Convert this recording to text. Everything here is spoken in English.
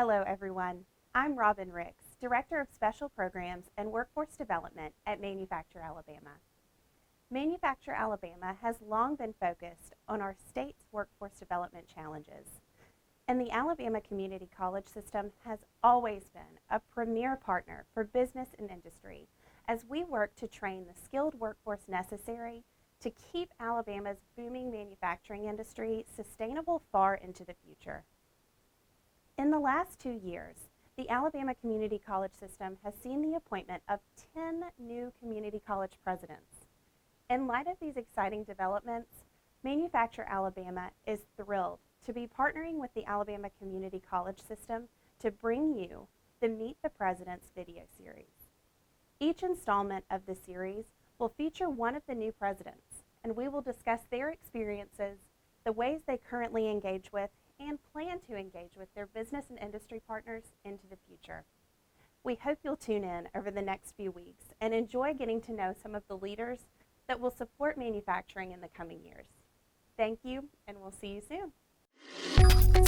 Hello, everyone. I'm Robin Ricks, Director of Special Programs and Workforce Development at Manufacture Alabama. Manufacture Alabama has long been focused on our state's workforce development challenges, and the Alabama Community College system has always been a premier partner for business and industry as we work to train the skilled workforce necessary to keep Alabama's booming manufacturing industry sustainable far into the future. In the last 2 years, the Alabama Community College system has seen the appointment of 10 new community college presidents. In light of these exciting developments, Manufacture Alabama is thrilled to be partnering with the Alabama Community College system to bring you the Meet the Presidents video series. Each installment of the series will feature one of the new presidents, and we will discuss their experiences, the ways they currently engage with and plan to engage with their business and industry partners into the future. We hope you'll tune in over the next few weeks and enjoy getting to know some of the leaders that will support manufacturing in the coming years. Thank you, and we'll see you soon.